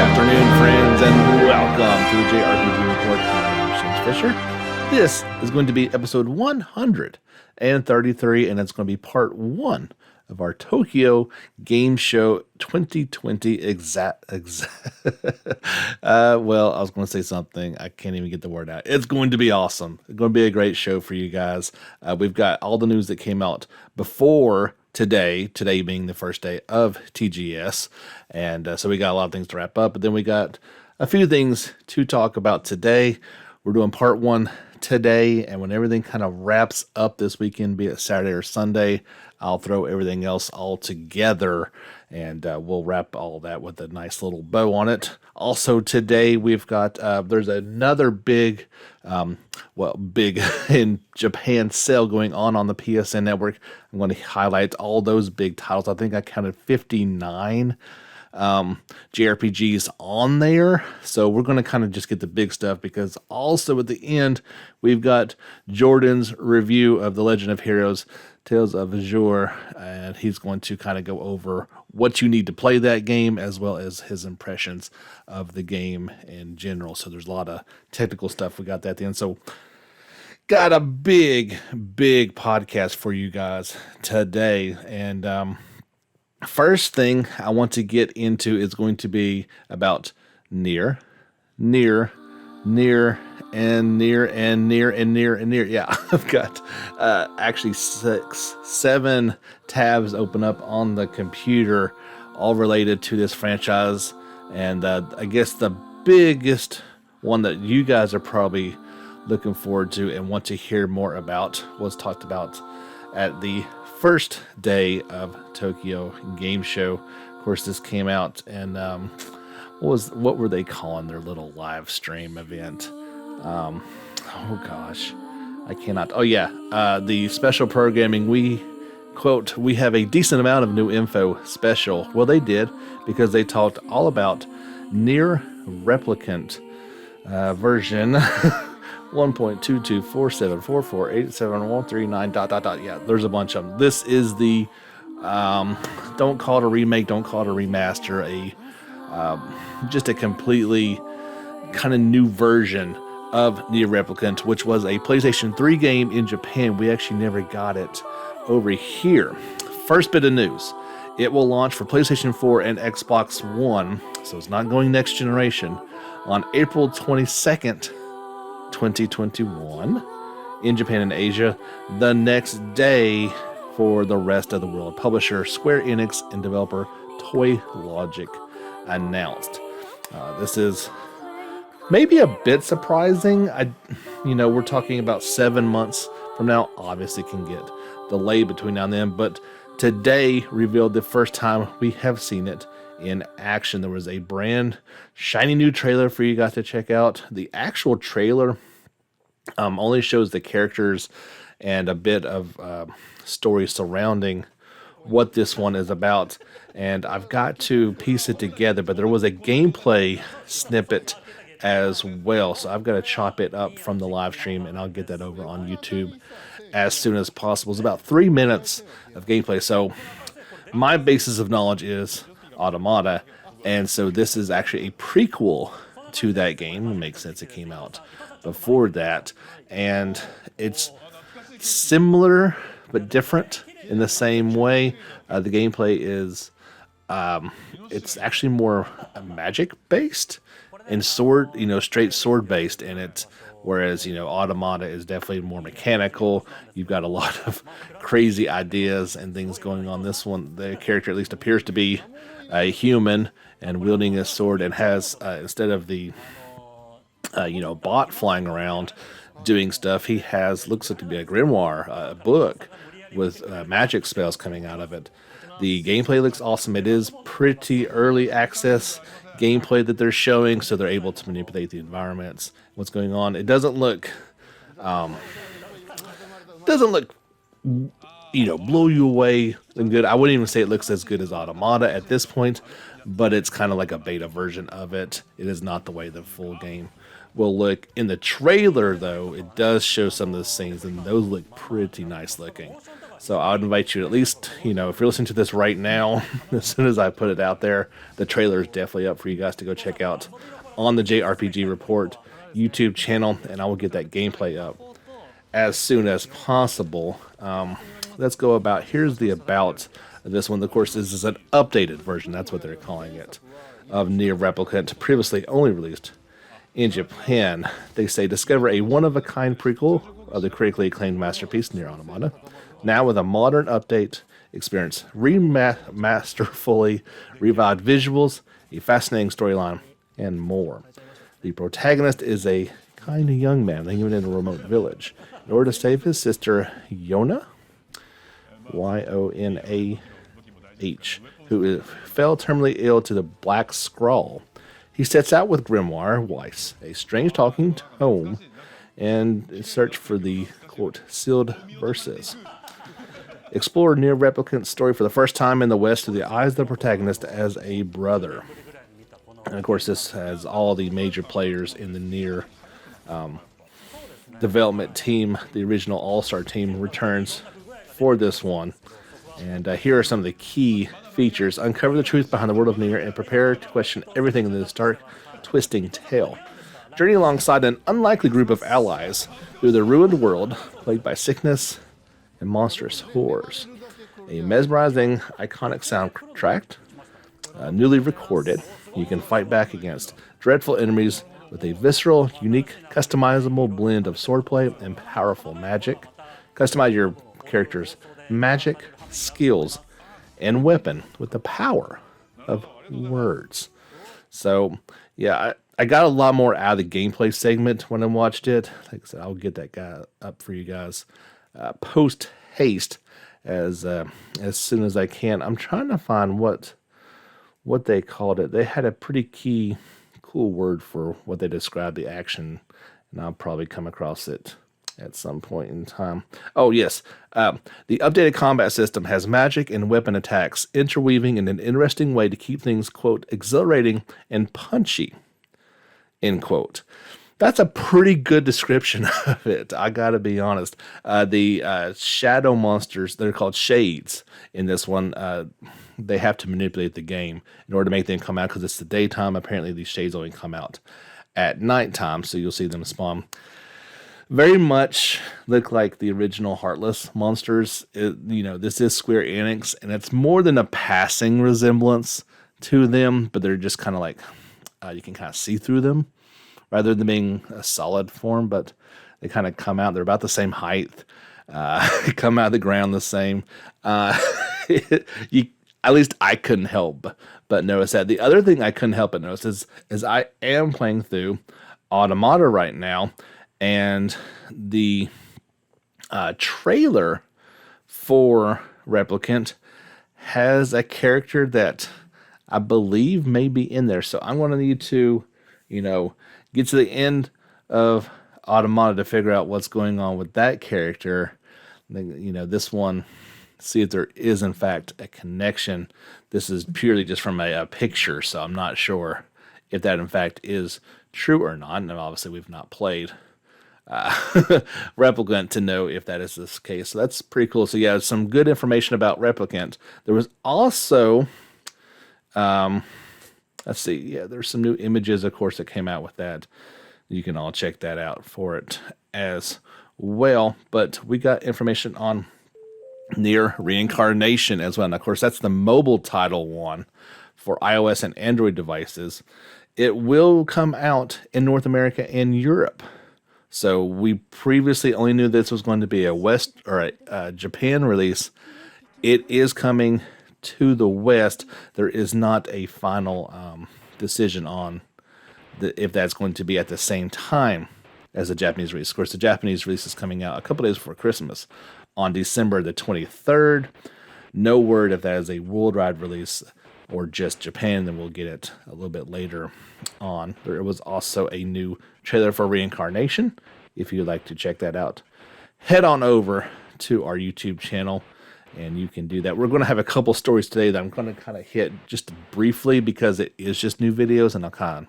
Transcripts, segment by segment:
afternoon, friends, and welcome to the JRPG Report. My name is James Fisher. This is going to be episode 133, and it's going to be part 1 of our Tokyo Game Show 2020 well, I was going to say something. I can't even get the word out. It's going to be awesome. It's going to be a great show for you guys. We've got all the news that came out before today being the first day of TGS, and so we got a lot of things to wrap up, but then we got a few things to talk about today. We're doing part 1 today, and when everything kind of wraps up this weekend, be it Saturday or Sunday, I'll throw everything else all together, and we'll wrap all that with a nice little bow on it. Also today, we've got, there's another big in Japan sale going on the PSN network. I'm going to highlight all those big titles. I think I counted 59 JRPGs on there. So we're going to kind of just get the big stuff, because also at the end, we've got Jordan's review of The Legend of Heroes, Tales of Azure, and he's going to kind of go over what you need to play that game, as well as his impressions of the game in general. So there's a lot of technical stuff. We got that at the end. So got a big podcast for you guys today. And first thing I want to get into is going to be about Nier. Yeah, I've got actually 7 tabs open up on the computer, all related to this franchise. And I guess the biggest one that you guys are probably looking forward to and want to hear more about was talked about at the first day of Tokyo Game Show. Of course, this came out, and what were they calling their little live stream event? Oh gosh, I cannot. Oh yeah, the special programming. We have a decent amount of new info special. Well, they did, because they talked all about Nier Replicant version 1.22474487139. Yeah, there's a bunch of them. This is the don't call it a remake, don't call it a remaster, just a completely kind of new version of Nier Replicant, which was a PlayStation 3 game in Japan. We actually never got it over here. First bit of news: it will launch for PlayStation 4 and Xbox One, so it's not going next generation, on April 22nd, 2021 in Japan and Asia. The next day for the rest of the world. Publisher Square Enix and developer Toy Logic announced. This is maybe a bit surprising. We're talking about 7 months from now. Obviously can get delayed between now and then, but today revealed the first time we have seen it in action. There was a brand shiny new trailer for you guys to check out. The actual trailer only shows the characters and a bit of story surrounding what this one is about, and I've got to piece it together, but there was a gameplay snippet as well, so I've got to chop it up from the live stream, and I'll get that over on YouTube as soon as possible. It's about 3 minutes of gameplay. So my basis of knowledge is Automata, and so this is actually a prequel to that game. It makes sense, it came out before that, and it's similar but different in the same way. The gameplay is it's actually more magic based and sword, straight sword based in it, whereas Automata is definitely more mechanical. You've got a lot of crazy ideas and things going on. This one, the character at least appears to be a human and wielding a sword, and has instead of the bot flying around doing stuff, he looks like to be a grimoire, a book with magic spells coming out of it. The gameplay looks awesome. It is pretty early access gameplay that they're showing, so they're able to manipulate the environments, what's going on. It doesn't look blow you away and good. I wouldn't even say it looks as good as Automata at this point, but it's kind of like a beta version of it. It is not the way the full game will look. In the trailer, though, it does show some of the scenes, and those look pretty nice looking. So I would invite you to at least, if you're listening to this right now, as soon as I put it out there, the trailer is definitely up for you guys to go check out on the JRPG Report YouTube channel, and I will get that gameplay up as soon as possible. Let's go about, here's the about of this one. Of course, this is an updated version, that's what they're calling it, of Nier Replicant, previously only released in Japan. They say, discover a one-of-a-kind prequel of the critically acclaimed masterpiece, Nier Automata. Now with a modern update, experience masterfully revived visuals, a fascinating storyline, and more. The protagonist is a kind of young man living in a remote village. In order to save his sister, Yona, Y-O-N-A-H, who fell terminally ill to the Black Scrawl, he sets out with Grimoire Weiss, a strange talking tome, and search for the, quote, sealed verses. Explore Nier Replicant's story for the first time in the West through the eyes of the protagonist as a brother. And of course, this has all the major players in the Nier development team. The original All-Star team returns for this one. And here are some of the key features. Uncover the truth behind the world of Nier and prepare to question everything in this dark, twisting tale. Journey alongside an unlikely group of allies through the ruined world, plagued by sickness and monstrous horrors. A mesmerizing, iconic soundtrack, newly recorded. You can fight back against dreadful enemies with a visceral, unique, customizable blend of swordplay and powerful magic. Customize your character's magic, skills, and weapon with the power of words. So, yeah, I got a lot more out of the gameplay segment when I watched it. Like I said, I'll get that guy up for you guys post haste as soon as I can. I'm trying to find what they called it. They had a pretty cool word for what they described the action, and I'll probably come across it at some point in time. Oh yes, the updated combat system has magic and weapon attacks interweaving in an interesting way to keep things, quote, exhilarating and punchy, end quote. That's a pretty good description of it, I gotta be honest. The shadow monsters, they're called shades in this one. They have to manipulate the game in order to make them come out, because it's the daytime. Apparently these shades only come out at nighttime, so you'll see them spawn. Very much look like the original Heartless monsters. This is Square Enix, and it's more than a passing resemblance to them, but they're just kind of like, you can kind of see through them, rather than being a solid form, but they kind of come out. They're about the same height. Come out of the ground the same. At least I couldn't help but notice that. The other thing I couldn't help but notice is I am playing through Automata right now, and the trailer for Replicant has a character that I believe may be in there. So I'm going to need to, get to the end of Automata to figure out what's going on with that character. This one, see if there is in fact a connection. This is purely just from a picture, so I'm not sure if that in fact is true or not. And obviously we've not played Replicant to know if that is this case. So that's pretty cool. So yeah, some good information about Replicant. There was also let's see. Yeah, there's some new images, of course, that came out with that. You can all check that out for it as well. But we got information on Nier Reincarnation as well. And of course, that's the mobile title one for iOS and Android devices. It will come out in North America and Europe. So we previously only knew this was going to be a West or a Japan release. It is coming to the West. There is not a final decision on if that's going to be at the same time as the Japanese release. Of course, the Japanese release is coming out a couple days before Christmas on December the 23rd. No word if that is a worldwide release or just Japan. Then we'll get it a little bit later on. There was also a new trailer for Reincarnation. If you'd like to check that out, head on over to our YouTube channel, and you can do that. We're going to have a couple stories today that I'm going to kind of hit just briefly because it is just new videos, and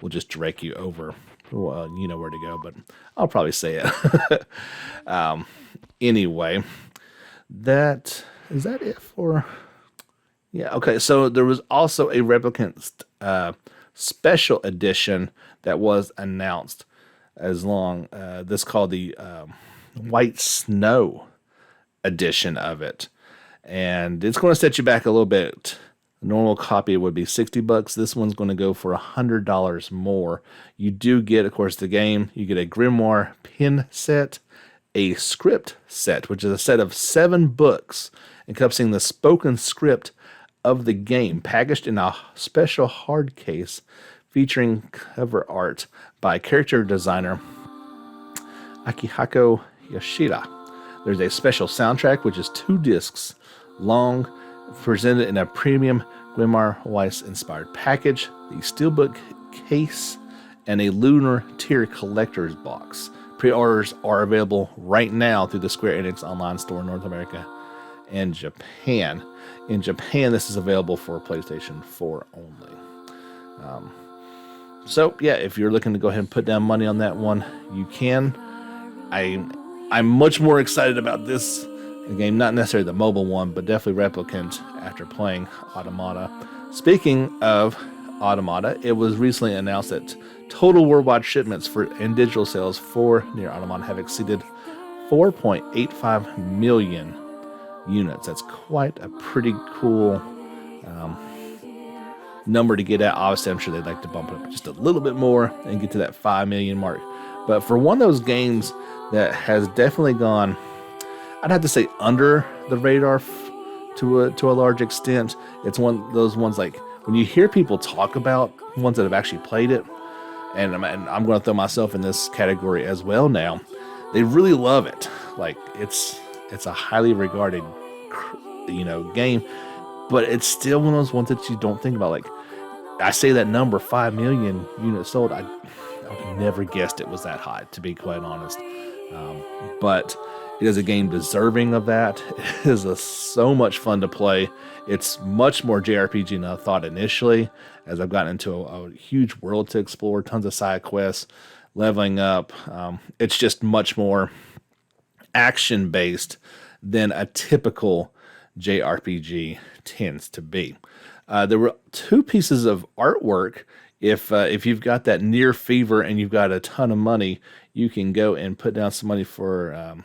we'll just direct you over well, you know where to go, but I'll probably say it. Anyway, is that it for? Yeah, okay. So there was also a Replicant special edition that was announced this called the White Snow edition of it. And it's going to set you back a little bit. A normal copy would be $60. This one's going to go for $100 more. You do get, of course, the game. You get a Grimoire pin set, a script set, which is a set of 7 books encompassing the spoken script of the game, packaged in a special hard case featuring cover art by character designer Akihiko Yoshida. There's a special soundtrack, which is 2 discs long, presented in a premium Grimoire Weiss inspired package, the steelbook case, and a Lunar Tier collector's box. Pre-orders are available right now through the Square Enix online store in North America and Japan. In Japan, this is available for PlayStation 4 only. So yeah, if you're looking to go ahead and put down money on that one, you can. I'm much more excited about this game, not necessarily the mobile one, but definitely Replicant after playing Automata. Speaking of Automata, it was recently announced that total worldwide shipments and digital sales for Nier Automata have exceeded 4.85 million units. That's quite a pretty cool number to get at. Obviously, I'm sure they'd like to bump it up just a little bit more and get to that 5 million mark. But for one of those games that has definitely gone, I'd have to say, under the radar to a large extent, it's one of those ones like when you hear people talk about ones that have actually played it, and I'm going to throw myself in this category as well now, they really love it. Like it's a highly regarded, game, but it's still one of those ones that you don't think about. Like I say that number, 5 million units sold. I would never guessed it was that high, to be quite honest. But it is a game deserving of that. It is so much fun to play. It's much more JRPG than I thought initially, as I've gotten into a huge world to explore, tons of side quests, leveling up. It's just much more action-based than a typical JRPG tends to be. There were 2 pieces of artwork. If you've got that Nier fever and you've got a ton of money, you can go and put down some money for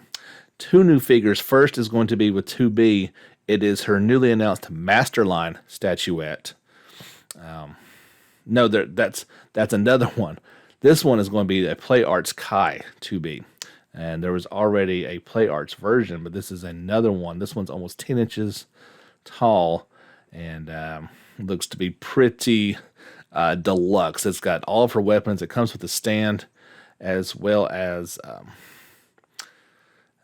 2 new figures. First is going to be with 2B. It is her newly announced Masterline statuette. No, that's another one. This one is going to be a Play Arts Kai 2B. And there was already a Play Arts version, but this is another one. This one's almost 10 inches tall and looks to be pretty deluxe. It's got all of her weapons. It comes with a stand, as well as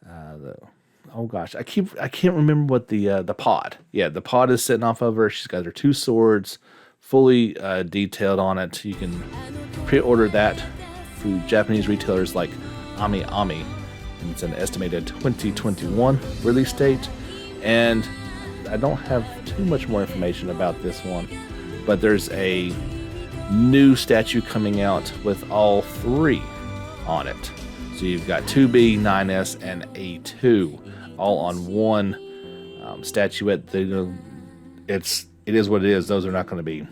I can't remember what the pod. Yeah, the pod is sitting off of her. She's got her 2 swords, fully detailed on it. You can pre-order that through Japanese retailers like Ami Ami, and it's an estimated 2021 release date. And I don't have too much more information about this one, but there's a new statue coming out with all 3 on it. So you've got 2B, 9S, and A2 all on one statuette. It is what it is. Those are not going to be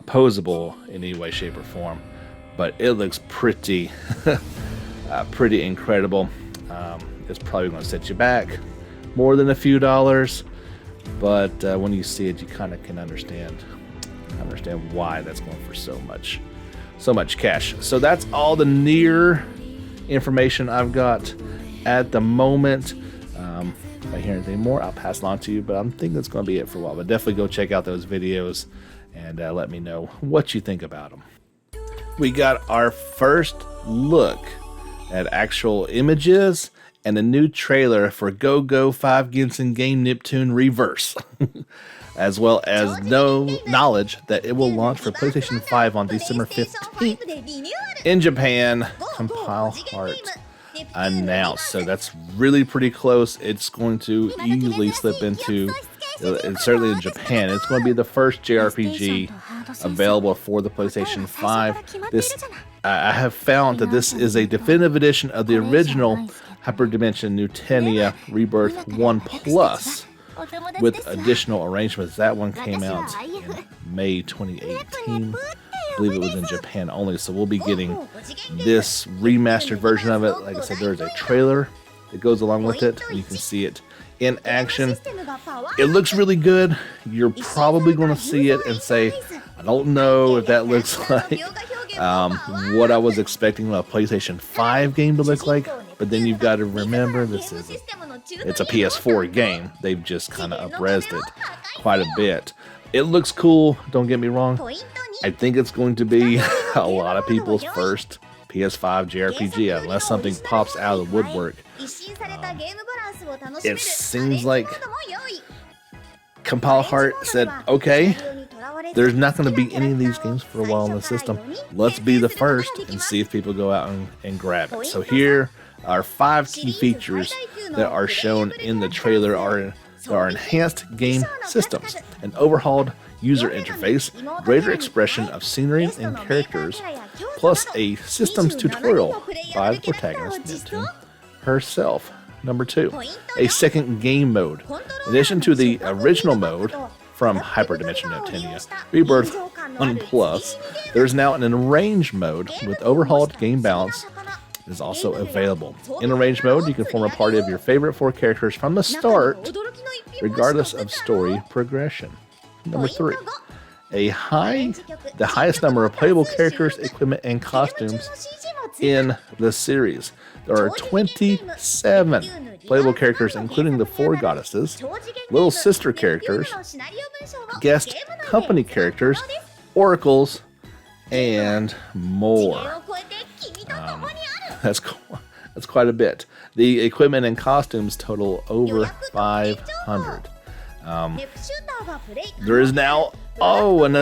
posable in any way, shape, or form, but it looks pretty pretty incredible. It's probably going to set you back more than a few dollars, but when you see it, you kind of can understand why that's going for so much cash. So that's all the Nier information I've got at the moment. If I hear anything more, I'll pass it on to you, but I'm thinking that's going to be it for a while. But definitely go check out those videos and let me know what you think about them. We got our first look at actual images and a new trailer for Go Go 5 Jigen Game Neptune Reverse, as well as knowledge that it will launch for PlayStation 5 on December 15th in Japan. Compile Heart announced, so that's really pretty close. It's going to easily slip into, and certainly in Japan, it's going to be the first JRPG available for the PlayStation 5. This I have found that this is a definitive edition of the original Hyperdimension Nutenia Rebirth 1 Plus with additional arrangements. That one came out in May 2018. I believe it was in Japan only, so we'll be getting this remastered version of it. Like I said, there's a trailer that goes along with it. You can see it in action. It looks really good. You're probably going to see it and say, I don't know if that looks like what I was expecting a PlayStation 5 game to look like, but then you've got to remember it's a PS4 game. They've just kind of up-resed it quite a bit. It looks cool, don't get me wrong. I think it's going to be a lot of people's first PS5 JRPG unless something pops out of the woodwork. It seems like Compile Heart said, okay, there's not going to be any of these games for a while in the system. Let's be the first and see if people go out and grab it. So here are 5 key features that are shown in the trailer. Are enhanced game systems, an overhauled user interface, greater expression of scenery and characters, plus a systems tutorial by the protagonist Neptune herself. Number 2, a second game mode. In addition to the original mode from Hyperdimension Neptune Rebirth 1 Plus, there's now an arranged mode with overhauled game balance is also available. In arranged mode, you can form a party of your favorite 4 characters from the start, regardless of story progression. Number 3, the highest number of playable characters, equipment, and costumes in the series. There are 27 playable characters, including the 4 goddesses, little sister characters, guest company characters, oracles, and more. That's quite a bit. The equipment and costumes total over 500. There is now an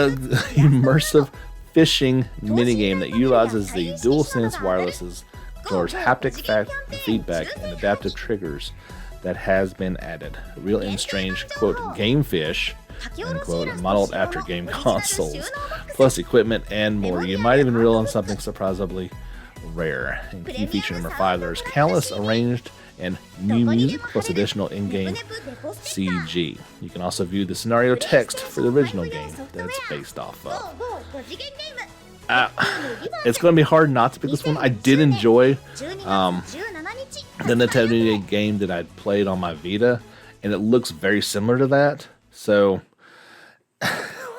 immersive fishing minigame that utilizes the DualSense wireless controller's haptic feedback and adaptive triggers that has been added. Real and strange, quote, game fish, end quote, modeled after game consoles, plus equipment and more. You might even reel on something surprisingly rare. In key feature number 5, there's countless arranged and new music plus additional in-game CG. You can also view the scenario text for the original game that it's based off of. It's going to be hard not to pick this one. I did enjoy the Nintendo game that I played on my Vita, and it looks very similar to that. So,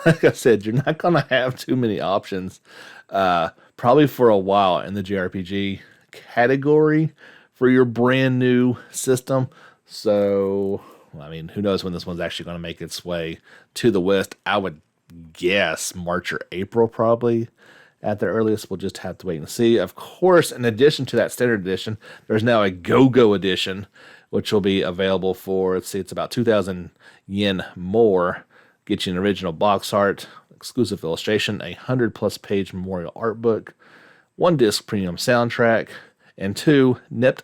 like I said, you're not going to have too many options probably for a while in the JRPG category for your brand new system. So, I mean, who knows when this one's actually going to make its way to the West. I would guess March or April probably at the earliest. We'll just have to wait and see. Of course, in addition to that standard edition, there's now a Go-Go edition, which will be available for, let's see, it's about 2,000 yen more. Get you an original box art, exclusive illustration, a 100+ page memorial art book, 1 disc premium soundtrack, and 2 Nept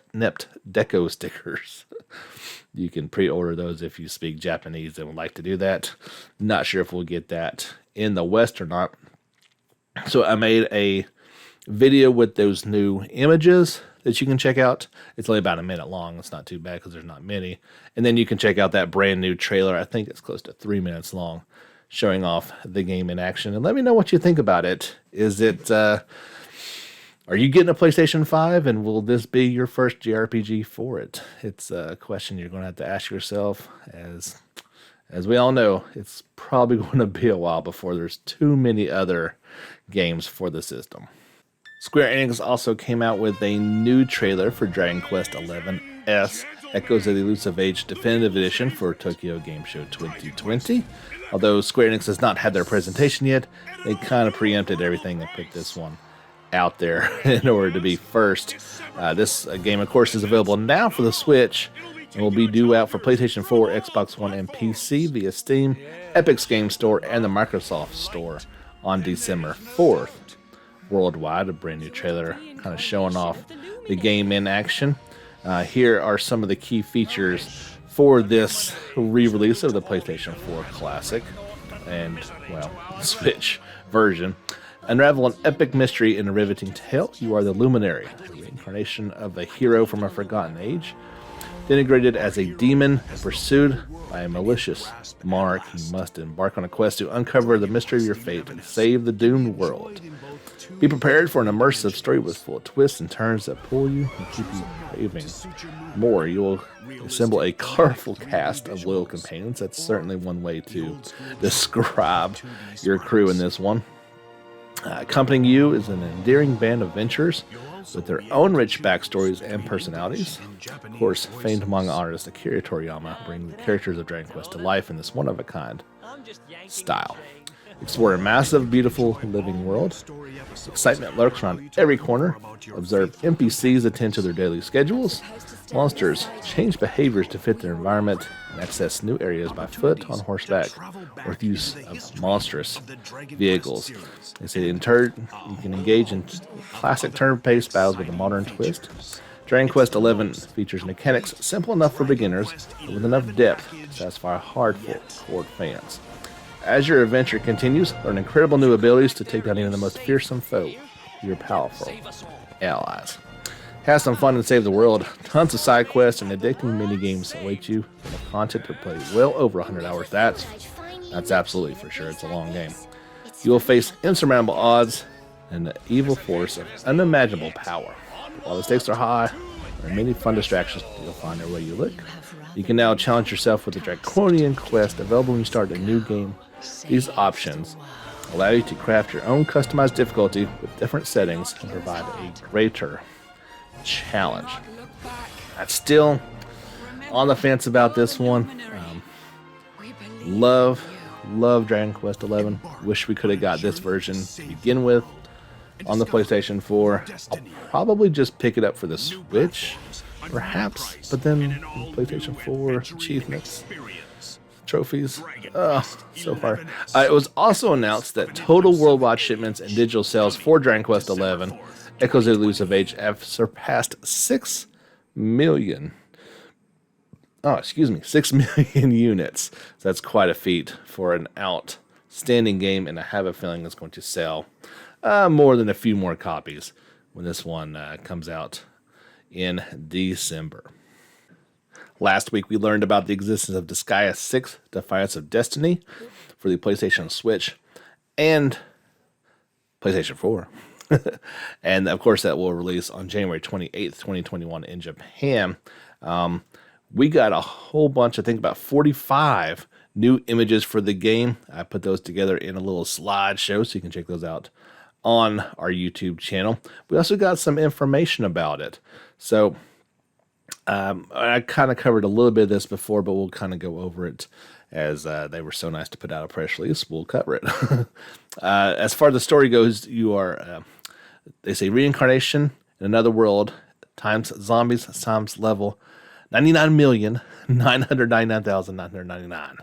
Deco stickers. You can pre-order those if you speak Japanese and would like to do that. Not sure if we'll get that in the West or not. So I made a video with those new images that you can check out. It's only about a minute long. It's not too bad because there's not many. And then you can check out that brand new trailer. I think it's close to 3 minutes long, showing off the game in action. And let me know what you think about it. Is it... Are you getting a PlayStation 5, and will this be your first JRPG for it? It's a question you're going to have to ask yourself. As we all know, it's probably going to be a while before there's too many other games for the system. Square Enix also came out with a new trailer for Dragon Quest XI-S Echoes of the Elusive Age Definitive Edition for Tokyo Game Show 2020. Although Square Enix has not had their presentation yet, they kind of preempted everything and put this one out there in order to be first. This game, of course, is available now for the Switch and will be due out for PlayStation 4, Xbox One, and PC via Steam, Epic's Game Store, and the Microsoft Store on December 4th. Worldwide, a brand new trailer kind of showing off the game in action. Here are some of the key features for this re-release of the PlayStation 4 Classic and, well, Switch version. Unravel an epic mystery in a riveting tale. You are the Luminary, a reincarnation of a hero from a forgotten age. Denigrated as a demon and pursued by a malicious monarch, you must embark on a quest to uncover the mystery of your fate and save the doomed world. Be prepared for an immersive story with full twists and turns that pull you and keep you craving more. You will assemble a colorful cast of loyal companions. That's certainly one way to describe your crew in this one. Accompanying you is an endearing band of adventurers with their own rich backstories and personalities. Of course, famed manga artist Akira Toriyama brings the characters of Dragon Quest to life in this one-of-a-kind style. Explore a massive, beautiful, living world. Excitement lurks around every corner. Observe NPCs attend to their daily schedules. Monsters change behaviors to fit their environment and access new areas by foot, on horseback, or with use of monstrous vehicles. They say in turn, you can engage in classic turn-based battles with a modern twist. Dragon Quest XI features mechanics simple enough for beginners, but with enough depth to satisfy hardcore fans. As your adventure continues, learn incredible new abilities to take down even the most fearsome foe, your powerful allies. Have some fun and save the world. Tons of side quests and addicting mini-games await you. Enough content to play well over 100 hours. That's absolutely for sure. It's a long game. You will face insurmountable odds and the evil force of unimaginable power. While the stakes are high, there are many fun distractions you'll find everywhere you look. You can now challenge yourself with the Draconian quest available when you start a new game. These options allow you to craft your own customized difficulty with different settings and provide a greater challenge. I'm still on the fence about this one. Love Dragon Quest XI. Wish we could have got this version to begin with on the PlayStation 4. I'll probably just pick it up for the Switch, perhaps, but then PlayStation 4 achievements, trophies. So far. It was also announced that total worldwide shipments and digital sales for Dragon Quest XI Echoes of Elusive Age have surpassed 6 million. 6 million units. So that's quite a feat for an outstanding game, and I have a feeling it's going to sell more than a few more copies when this one comes out in December. Last week, we learned about the existence of Disgaea 6, Defiance of Destiny, for the PlayStation Switch and PlayStation 4. And, of course, that will release on January 28th, 2021 in Japan. We got a whole bunch, I think about 45 new images for the game. I put those together in a little slideshow, so you can check those out on our YouTube channel. We also got some information about it. So I kind of covered a little bit of this before, but we'll kind of go over it as they were so nice to put out a press release. We'll cover it. As far as the story goes, you are, they say, reincarnation in another world times zombies times level 99,999,999.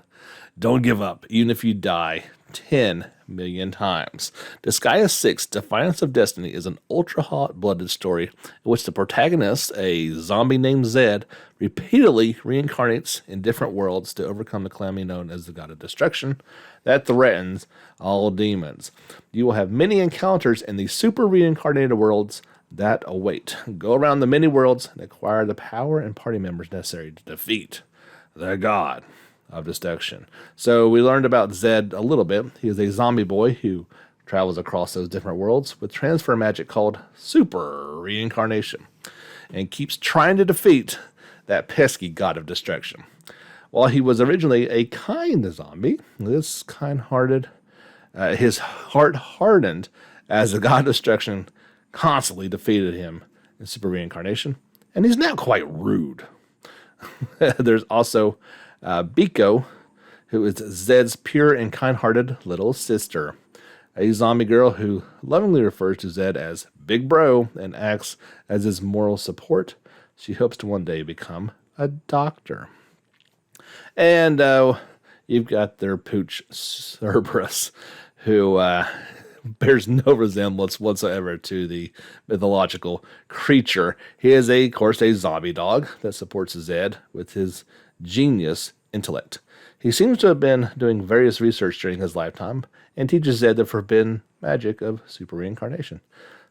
Don't give up, even if you die 10 million times. Disgaea 6, Defiance of Destiny, is an ultra-hot-blooded story in which the protagonist, a zombie named Zed, repeatedly reincarnates in different worlds to overcome the calamity known as the God of Destruction that threatens all demons. You will have many encounters in the super reincarnated worlds that await. Go around the many worlds and acquire the power and party members necessary to defeat the God of Destruction. So we learned about Zed a little bit. He is a zombie boy who travels across those different worlds with transfer magic called super reincarnation and keeps trying to defeat that pesky God of Destruction. While he was originally a kind zombie, this kind-hearted, his heart hardened as the God of Destruction constantly defeated him in super reincarnation, and he's now quite rude. There's also Biko, who is Zed's pure and kind-hearted little sister, a zombie girl who lovingly refers to Zed as Big Bro and acts as his moral support. She hopes to one day become a doctor. And you've got their pooch Cerberus, who bears no resemblance whatsoever to the mythological creature. He is, of course, a zombie dog that supports Zed with his genius intellect. He seems to have been doing various research during his lifetime and teaches Zed the forbidden magic of super reincarnation.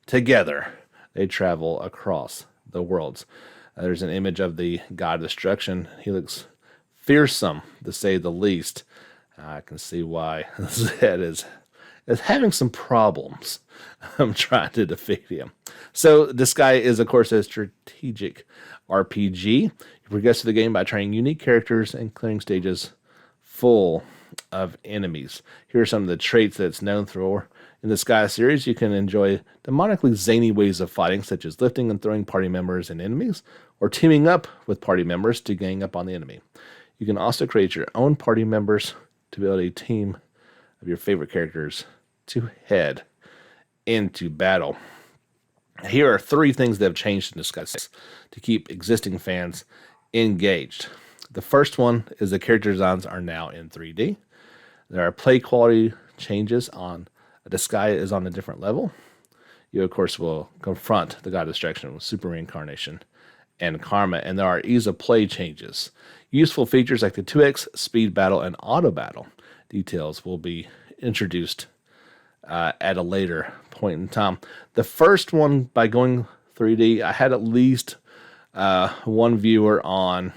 Together, they travel across the worlds. There's an image of the god of destruction. He looks fearsome, to say the least. I can see why Zed is having some problems. I'm trying to defeat him. So Disgaea is, of course, a strategic RPG. You progress through the game by training unique characters and clearing stages full of enemies. Here are some of the traits that it's known for. In the Disgaea series, you can enjoy demonically zany ways of fighting, such as lifting and throwing party members and enemies, or teaming up with party members to gang up on the enemy. You can also create your own party members to build a team of your favorite characters to head into battle. Here are 3 things that have changed in Disgaea to keep existing fans engaged. The first one is the character designs are now in 3D. There are play quality changes on Disgaea is on a different level. You, of course, will confront the god of destruction with super reincarnation and karma, and there are ease of play changes. Useful features like the 2x speed battle and auto battle details will be introduced at a later point in time. The first one, by going 3D, I had at least one viewer on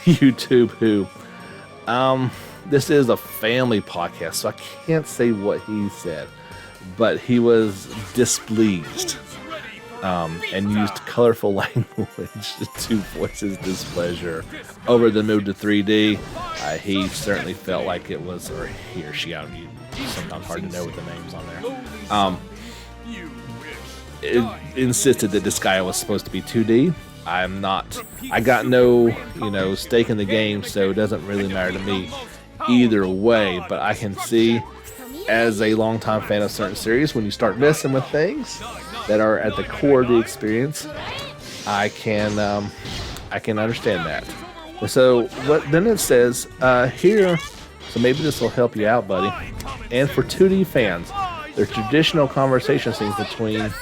YouTube who, this is a family podcast, so I can't say what he said, but he was displeased and used colorful language to voice his displeasure over the move to 3D. He certainly felt like it was, or he or she, sometimes hard to know with the names on there. It insisted that Disgaea was supposed to be 2D. I got no, stake in the game, so it doesn't really matter to me either way, but I can see, as a longtime fan of certain series, when you start messing with things that are at the core of the experience, I can understand that. So then it says here, so maybe this will help you out, buddy. And for 2D fans, their traditional conversation scenes between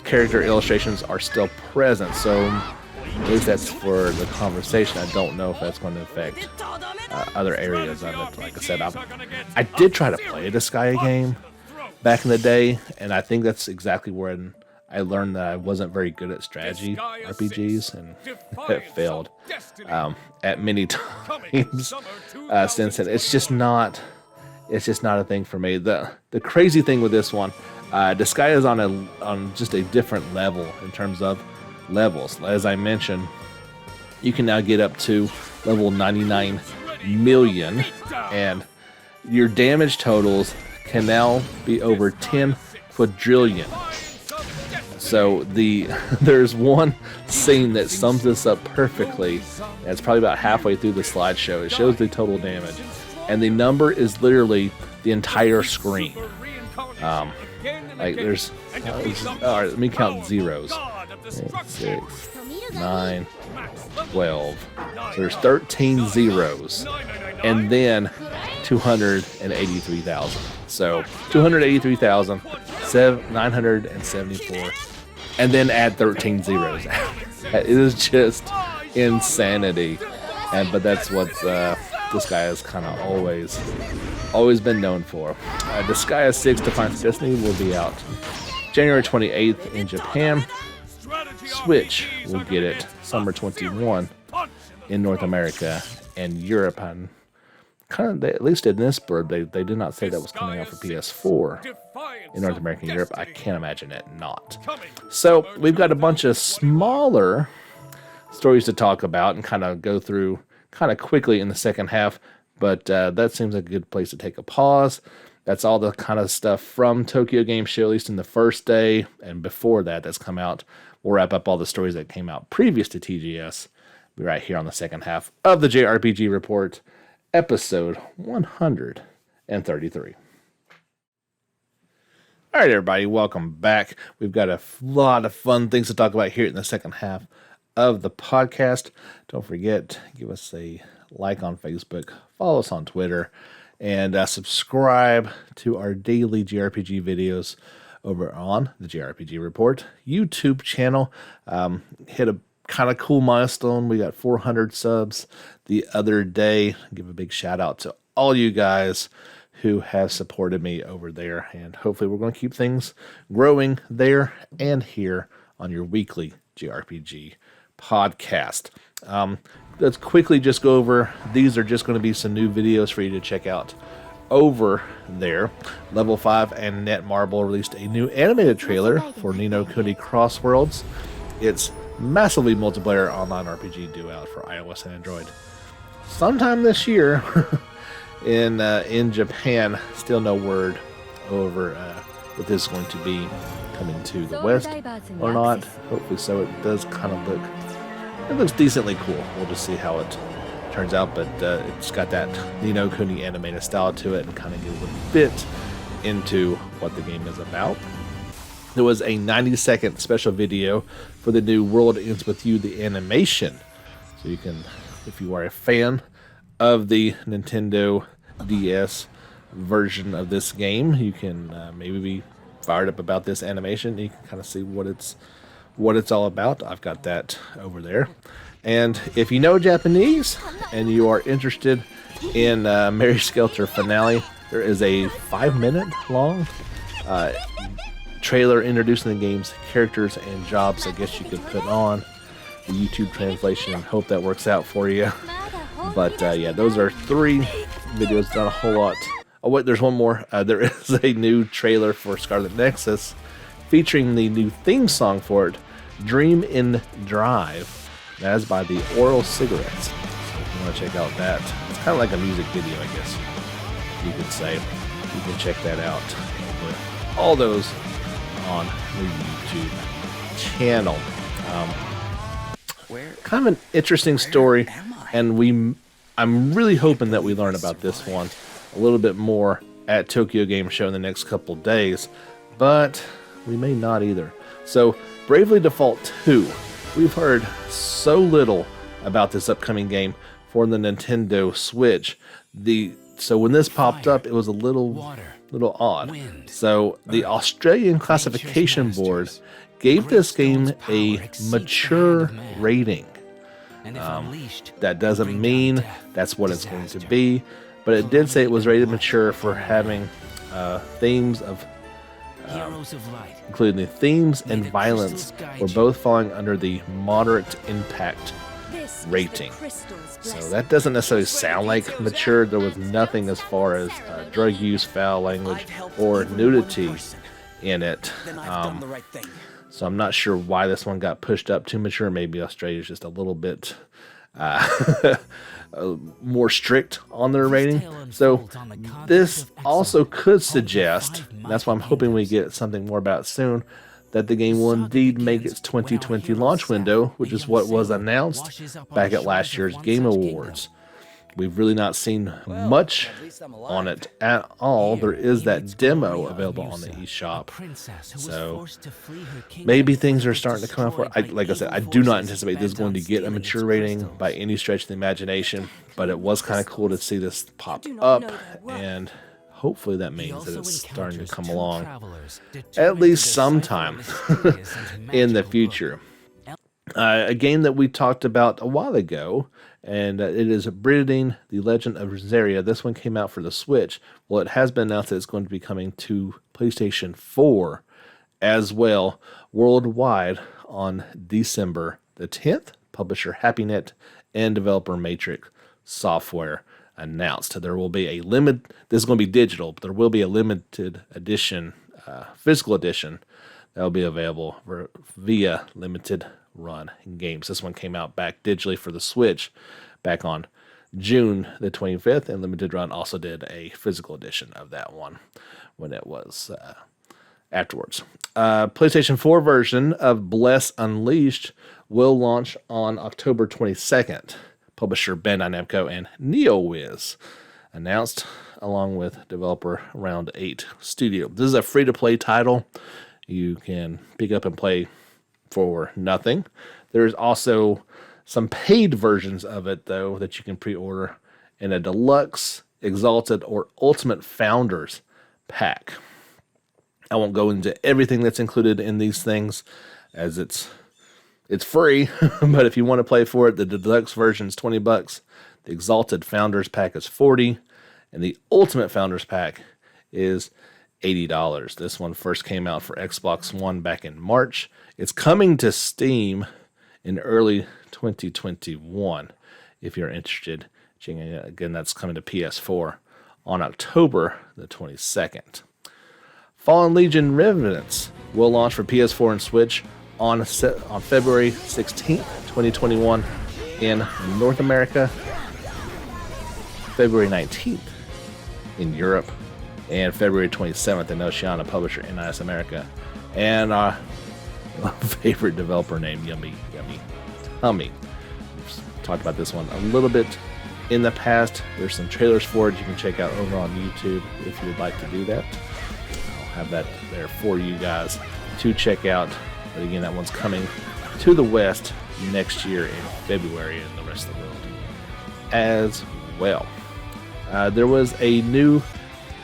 character illustrations are still present. So at least that's for the conversation. I don't know if that's going to affect other areas of it. Like I said, I did try to play a Disgaea game back in the day, and I think that's exactly where I learned that I wasn't very good at strategy RPGs, and it failed at many times since then. It's just not a thing for me. The crazy thing with this one, Disgaea is on just a different level in terms of levels. As I mentioned, you can now get up to level 99 million, and your damage totals can now be over 10 quadrillion. So there's one scene that sums this up perfectly. It's probably about halfway through the slideshow. It shows the total damage, and the number is literally the entire screen. Like there's, all right, let me count zeros. 8, 6, 9, 12. So there's 13 zeros, and then 283,000. So 283,974, and then add 13 zeros. It is just insanity, but that's what this guy has kind of always been known for. Disgaea 6 Defiance Destiny will be out January 28th in Japan. Switch will get it summer 21 in North America and Europe. And at least in this bird, they did not say that was coming out for PS4 in North America and Europe. I can't imagine it not. So we've got a bunch of smaller stories to talk about and kind of go through kind of quickly in the second half, but that seems like a good place to take a pause. That's all the kind of stuff from Tokyo Game Show, at least in the first day, and before that's come out. We'll wrap up all the stories that came out previous to TGS right here on the second half of the JRPG Report, episode 133. All right, everybody, welcome back. We've got a lot of fun things to talk about here in the second half of the podcast. Don't forget, give us a like on Facebook, follow us on Twitter, and subscribe to our daily JRPG videos over on the JRPG Report YouTube channel. Hit a kind of cool milestone. We got 400 subs the other day. Give a big shout out to all you guys who have supported me over there. And hopefully we're going to keep things growing there and here on your weekly JRPG podcast. Let's quickly just go over, these are just going to be some new videos for you to check out over there. Level 5 and Netmarble released a new animated trailer for Ni no Kuni Cross Worlds. It's massively multiplayer online RPG due out for iOS and Android sometime this year in Japan. Still no word over if this is going to be coming to the West or not. Hopefully so. It does kind of look, it looks decently cool. We'll just see how it turns out, but it's got that Ni no Kuni animated style to it and kind of gives a bit into what the game is about. There was a 90-second special video for the new World Ends With You, the animation. So you can, if you are a fan of the Nintendo DS version of this game, you can maybe be fired up about this animation. You can kind of see what it's all about. I've got that over there. And if you know Japanese and you are interested in Mary Skelter Finale, there is a 5-minute long trailer introducing the game's characters and jobs. I guess you could put on the YouTube translation and hope that works out for you. But yeah, those are 3 videos, not a whole lot. Oh wait, there's one more. There is a new trailer for Scarlet Nexus featuring the new theme song for it, Dream in Drive. That is by the Oral Cigarettes. So if you want to check out that, it's kind of like a music video, I guess you could say. You can check that out. All those on the YouTube channel. Kind of an interesting story, and I'm really hoping that we learn about this one a little bit more at Tokyo Game Show in the next couple days, but we may not either. So, Bravely Default 2. We've heard so little about this upcoming game for the Nintendo Switch. So when this popped up, it was a little odd. So the Australian Classification Board gave this game a mature rating. That doesn't mean that's what it's going to be, but it did say it was rated mature for having themes of including the themes and violence were both falling under the moderate impact rating. So that doesn't necessarily sound like mature. There was nothing as far as drug use, foul language, or nudity in it. So I'm not sure why this one got pushed up to mature. Maybe Australia's just a little bit more strict on their rating. So this also could suggest, and that's why I'm hoping we get something more about soon, that the game will indeed make its 2020 launch window, which is what was announced back at last year's Game Awards. We've really not seen much on it at all. There is that demo available on the eShop. So maybe things are starting to come out for it. Like I said, I do not anticipate this is going to get a mature rating by any stretch of the imagination, but it was kind of cool to see this pop up, and hopefully that means that it's starting to come along at least sometime in the future. A game that we talked about a while ago, and it is Brigadine, The Legend of Rosaria. This one came out for the Switch. Well, it has been announced that it's going to be coming to PlayStation 4 as well, worldwide on December the 10th. Publisher HappyNet and developer Matrix Software announced. There will be a this is going to be digital, but there will be a limited edition, physical edition, that will be available via limited run games. This one came out back digitally for the Switch back on June the 25th, and Limited Run also did a physical edition of that one when it was afterwards. PlayStation 4 version of Bless Unleashed will launch on October 22nd. Publisher Bandai Namco and NeoWiz announced, along with developer Round 8 Studio. This is a free-to-play title you can pick up and play for nothing. There's also some paid versions of it, though, that you can pre-order in a deluxe, exalted, or ultimate founders pack. I won't go into everything that's included in these things, as it's It's free, but if you want to play for it, the deluxe version is $20. The Exalted Founders Pack is $40, and the Ultimate Founders Pack is $80. This one first came out for Xbox One back in March. It's coming to Steam in early 2021, if you're interested. Again, that's coming to PS4 on October the 22nd. Fallen Legion Revenants will launch for PS4 and Switch on February 16th, 2021 in North America, February 19th in Europe, and February 27th in Oceania, publisher NIS America, and our favorite developer name, Yummy Tummy. We've talked about this one a little bit in the past. There's some trailers for it you can check out over on YouTube if you would like to do that. I'll have that there for you guys to check out. But again, that one's coming to the West next year in February and the rest of the world as well. There was a new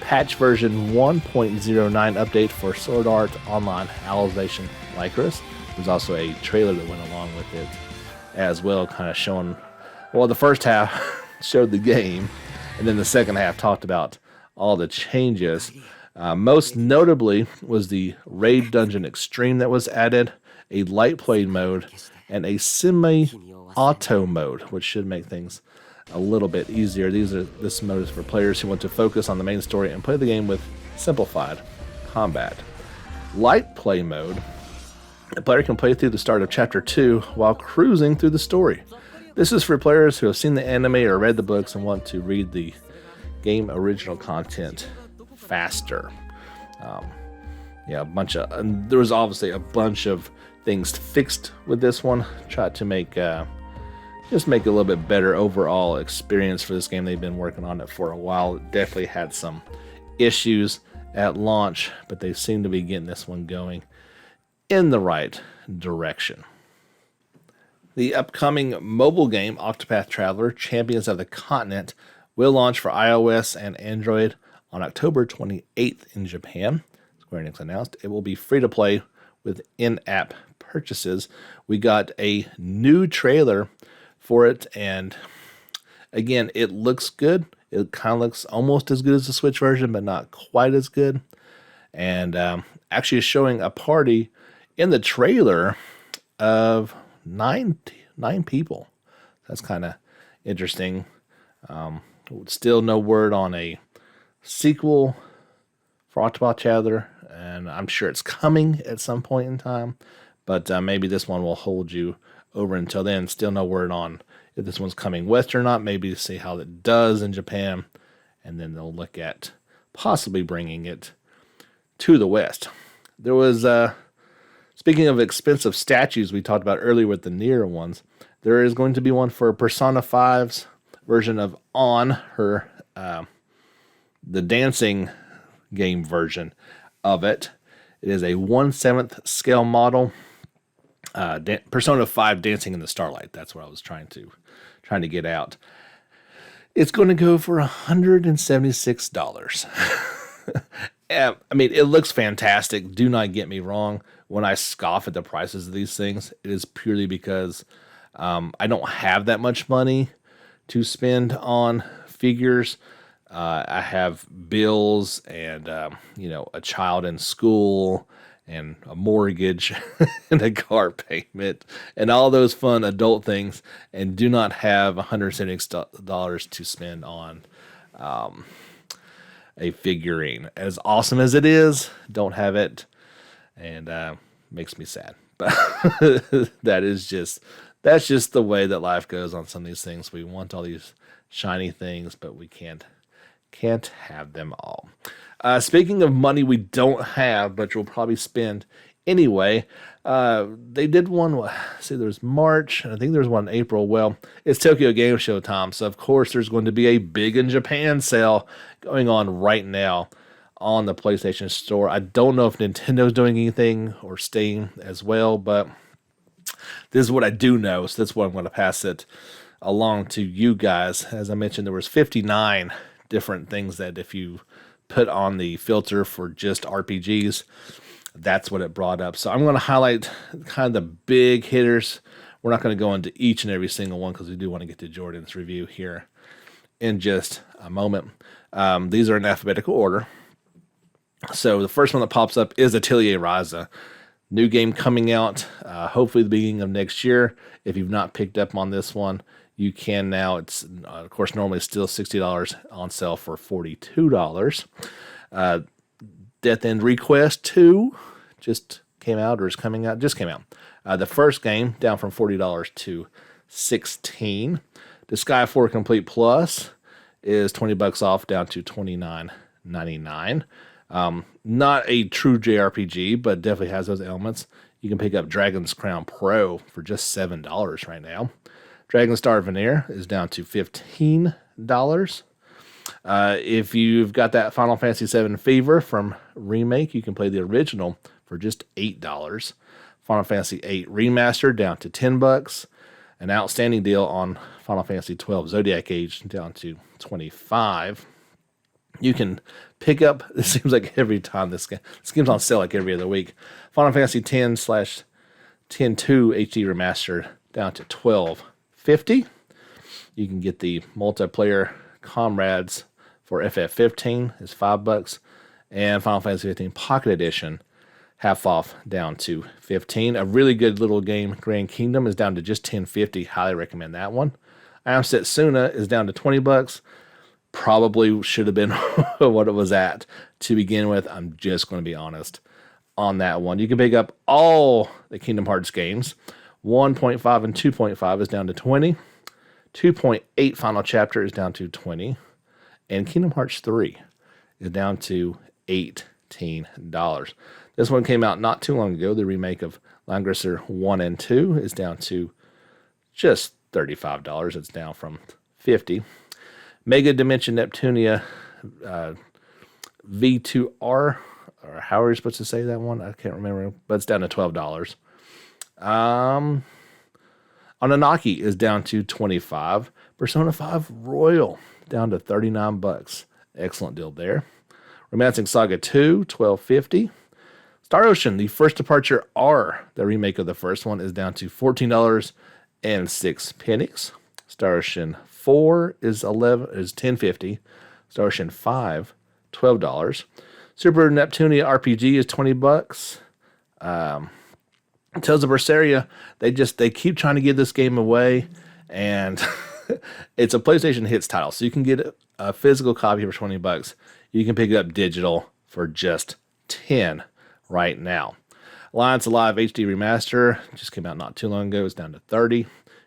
patch version 1.09 update for Sword Art Online Alicization Lycris. There's also a trailer that went along with it as well, kind of showing, well, the first half showed the game, and then the second half talked about all the changes. Most notably was the Raid Dungeon Extreme that was added, a light play mode, and a semi-auto mode, which should make things a little bit easier. This mode is for players who want to focus on the main story and play the game with simplified combat. Light play mode, a player can play through the start of Chapter 2 while cruising through the story. This is for players who have seen the anime or read the books and want to read the game original content faster. There was obviously a bunch of things fixed with this one. Tried to make just make it a little bit better overall experience for this game. They've been working on it for a while. It definitely had some issues at launch, but they seem to be getting this one going in the right direction. The upcoming mobile game, Octopath Traveler: Champions of the Continent, will launch for iOS and Android on October 28th in Japan. Square Enix announced it will be free to play with in-app purchases. We got a new trailer for it, and again, it looks good. It kind of looks almost as good as the Switch version, but not quite as good. And actually is showing a party in the trailer of nine people. That's kind of interesting. Still no word on a sequel for Octopath Traveler, and I'm sure it's coming at some point in time, but maybe this one will hold you over until then. Still no word on if this one's coming west or not. Maybe to see how it does in Japan, and then they'll look at possibly bringing it to the west. There was, speaking of expensive statues we talked about earlier with the Nier ones, there is going to be one for Persona 5's version of On, the dancing game version of it. It is a 1/7 scale model. Persona 5 Dancing in the Starlight. That's what I was trying to get out. It's going to go for $176. I mean, it looks fantastic. Do not get me wrong. When I scoff at the prices of these things, it is purely because I don't have that much money to spend on figures. I have bills and, a child in school and a mortgage and a car payment and all those fun adult things, and do not have $176 to spend on a figurine. As awesome as it is, don't have it, and makes me sad. But that's just the way that life goes on some of these things. We want all these shiny things, but we can't have them all. Speaking of money we don't have, but you'll probably spend anyway, they did one, there's March, and I think there's one in April. Well, it's Tokyo Game Show time, so of course there's going to be a Big in Japan sale going on right now on the PlayStation Store. I don't know if Nintendo's doing anything or Steam as well, but this is what I do know, so that's what I'm going to pass it along to you guys. As I mentioned, there was 59 different things that if you put on the filter for just RPGs, that's what it brought up. So I'm going to highlight kind of the big hitters. We're not going to go into each and every single one because we do want to get to Jordan's review here in just a moment. These are in alphabetical order. So the first one that pops up is Atelier Ryza. New game coming out, hopefully the beginning of next year. If you've not picked up on this one, you can now. It's, of course, normally still $60 on sale for $42. Death End Request 2 just came out, or is coming out, just came out. The first game, down from $40 to $16. Disgaea 4 Complete Plus is $20 off, down to $29.99. Not a true JRPG, but definitely has those elements. You can pick up Dragon's Crown Pro for just $7 right now. Dragon Star Veneer is down to $15. If you've got that Final Fantasy VII Fever from Remake, you can play the original for just $8. Final Fantasy VIII Remastered down to $10. An outstanding deal on Final Fantasy XII Zodiac Age down to $25. You can pick up, it seems like every time this game's on sale like every other week. Final Fantasy X/10-2 HD Remastered down to $12.50. You can get the multiplayer Comrades for FF15 is $5. And Final Fantasy 15 Pocket Edition, half off, down to $15. A really good little game, Grand Kingdom, is down to just $10.50. Highly recommend that one. I Am Setsuna is down to $20. Probably should have been what it was at to begin with. I'm just going to be honest on that one. You can pick up all the Kingdom Hearts games. 1.5 and 2.5 is down to $20. 2.8 Final Chapter is down to $20. And Kingdom Hearts 3 is down to $18. This one came out not too long ago. The remake of Langrisser 1 and 2 is down to just $35. It's down from $50. Mega Dimension Neptunia V2R, or how are you supposed to say that one? I can't remember, but it's down to $12. Ononaki is down to $25. Persona 5 Royal down to $39. Excellent deal there. Romancing Saga 2, $12.50. Star Ocean, the First Departure R, the remake of the first one, is down to $14.06. Star Ocean 4 is $10.50. Star Ocean 5, $12. Super Neptunia RPG is $20. Tales of Berseria, they keep trying to give this game away, and it's a PlayStation Hits title, so you can get a physical copy for $20. You can pick it up digital for just $10 right now. Alliance Alive HD Remaster just came out not too long ago. It's down to $30.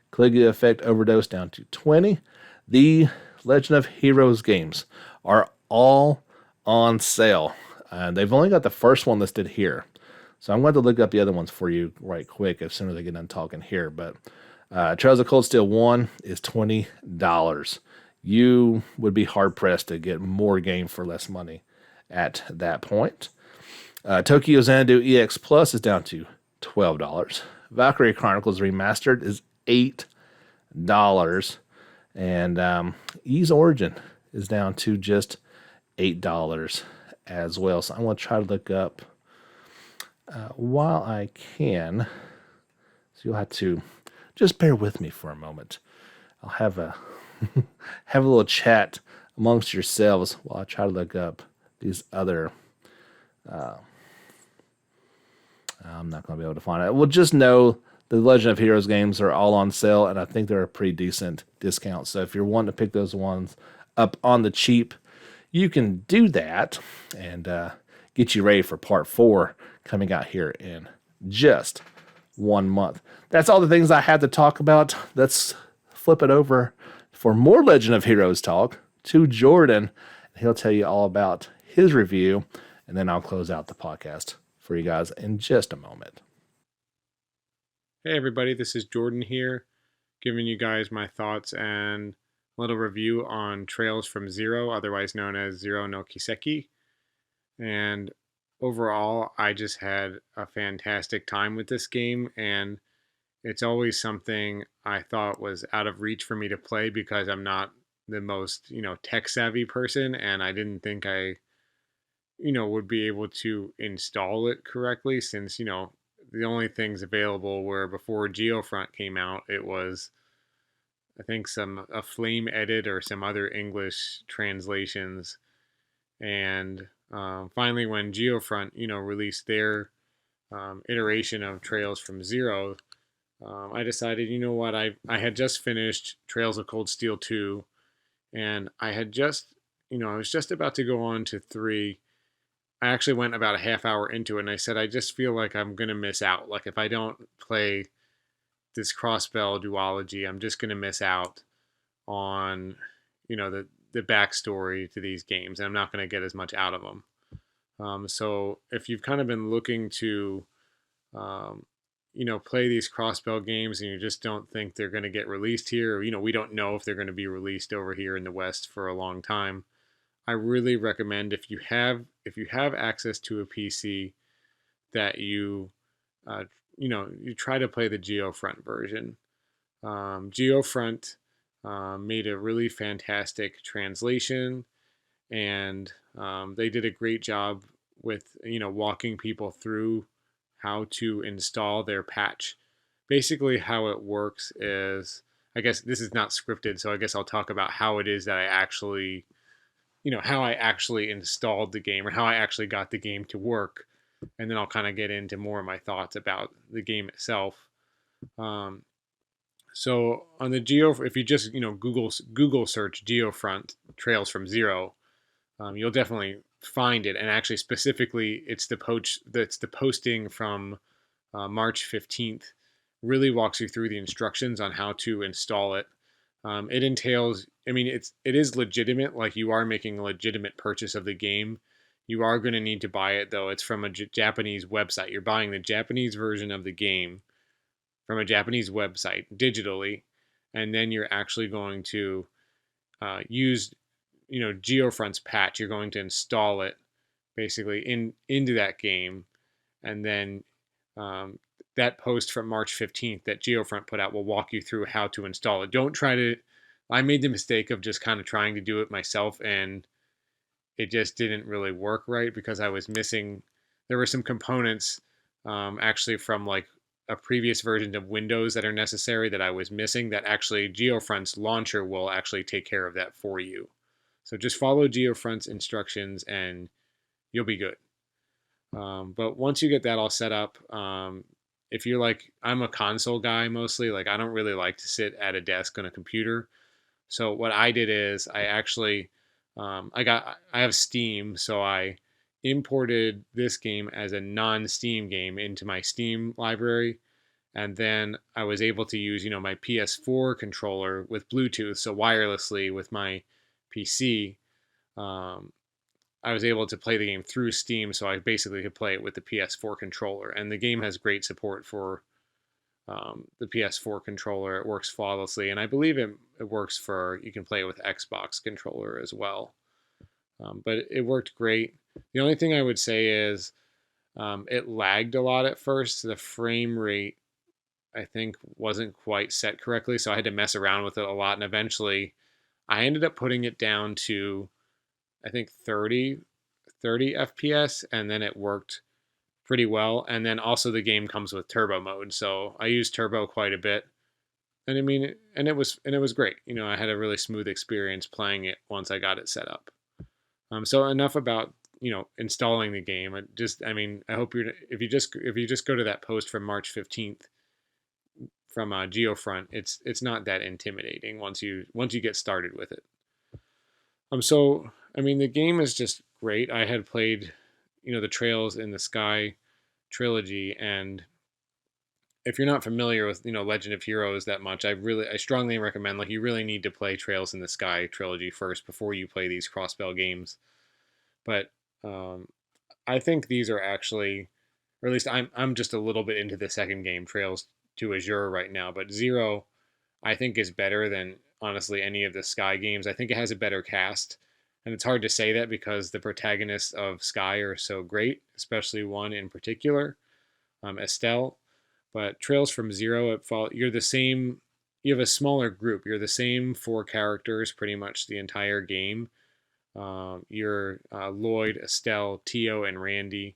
Caligula Effect Overdose down to $20. The Legend of Heroes games are all on sale. They've only got the first one listed here. So I'm going to look up the other ones for you right quick as soon as I get done talking here. But Trails of Cold Steel 1 is $20. You would be hard-pressed to get more game for less money at that point. Tokyo Xanadu EX Plus is down to $12. Valkyrie Chronicles Remastered is $8. And Ys Origin is down to just $8 as well. So I'm going to try to look up while I can. So you'll have to just bear with me for a moment. I'll have a have a little chat amongst yourselves while I try to look up these other. I'm not going to be able to find it. Well, just know the Legend of Heroes games are all on sale, and I think they're a pretty decent discount. So if you're wanting to pick those ones up on the cheap, you can do that and get you ready for Part 4 coming out here in just 1 month. That's all the things I had to talk about. Let's flip it over for more Legend of Heroes talk to Jordan. He'll tell you all about his review, and then I'll close out the podcast for you guys in just a moment. Hey everybody, this is Jordan here, giving you guys my thoughts and a little review on Trails from Zero, otherwise known as Zero no Kiseki. And overall, I just had a fantastic time with this game, and it's always something I thought was out of reach for me to play because I'm not the most, tech savvy person, and I didn't think I would be able to install it correctly, since, the only things available were, before Geofront came out, it was, I think, a Flame Edit or some other English translations. And finally, when Geofront, released their iteration of Trails from Zero, I decided, you know what, I had just finished Trails of Cold Steel 2, and I was just about to go on to 3. I actually went about a half hour into it, and I said, I just feel like I'm going to miss out. Like, if I don't play this cross-bell duology, I'm just going to miss out on, the backstory to these games, and I'm not going to get as much out of them. So if you've kind of been looking to, um, play these cross-bell games, and you just don't think they're going to get released here, or, we don't know if they're going to be released over here in the West for a long time, I really recommend, if you have access to a PC, that uh, you try to play the Geofront version. Geofront made a really fantastic translation, and they did a great job with, walking people through how to install their patch. Basically, how it works is, I guess this is not scripted, so I guess I'll talk about how it is that how I actually installed the game, or how I actually got the game to work, and then I'll kind of get into more of my thoughts about the game itself. Um, so on the if you just Google search Geofront Trails from Zero, you'll definitely find it. And actually, specifically, it's the posting from March 15th. Really walks you through the instructions on how to install it. It entails, I mean, it is legitimate. Like, you are making a legitimate purchase of the game. You are going to need to buy it, though. It's from a Japanese website. You're buying the Japanese version of the game from a Japanese website digitally, and then you're actually going to use, Geofront's patch. You're going to install it basically into that game, and then um, that post from March 15th that Geofront put out will walk you through how to install it. Don't try to. I made the mistake of just kind of trying to do it myself, and it just didn't really work right, because I was missing. There were some components, actually, from like a previous version of Windows that are necessary, that I was missing. That actually Geofront's launcher will actually take care of that for you. So just follow Geofront's instructions, and you'll be good. But once you get that all set up, if you're like, I'm a console guy mostly, like, I don't really like to sit at a desk on a computer. So what I did is, I actually, I have Steam, so I imported this game as a non-Steam game into my Steam library, and then I was able to use, my PS4 controller with Bluetooth, so wirelessly with my PC. Um, I was able to play the game through Steam, so I basically could play it with the PS4 controller. And the game has great support for the PS4 controller. It works flawlessly, and I believe it works for, you can play it with Xbox controller as well. But it worked great. The only thing I would say is, it lagged a lot at first. The frame rate, I think, wasn't quite set correctly, so I had to mess around with it a lot. And eventually, I ended up putting it down to, I think, 30 FPS, and then it worked pretty well. And then also, the game comes with turbo mode, so I used turbo quite a bit. And I mean, and it was great. I had a really smooth experience playing it once I got it set up. So enough about, installing the game. I hope if you just go to that post from March 15th from Geofront, it's not that intimidating once you get started with it. So I mean, the game is just great. I had played, the Trails in the Sky trilogy, and if you're not familiar with, Legend of Heroes that much, I strongly recommend, like, you really need to play Trails in the Sky trilogy first before you play these crossbell games. But um, I think these are actually, or at least I'm just a little bit into the second game, Trails to Azure, right now. But Zero, I think, is better than, honestly, any of the Sky games. I think it has a better cast, and it's hard to say that because the protagonists of Sky are so great, especially one in particular, Estelle. But Trails from Zero, you're the same. You have a smaller group. You're the same four characters pretty much the entire game. You're Lloyd, Estelle, Tio, and Randy,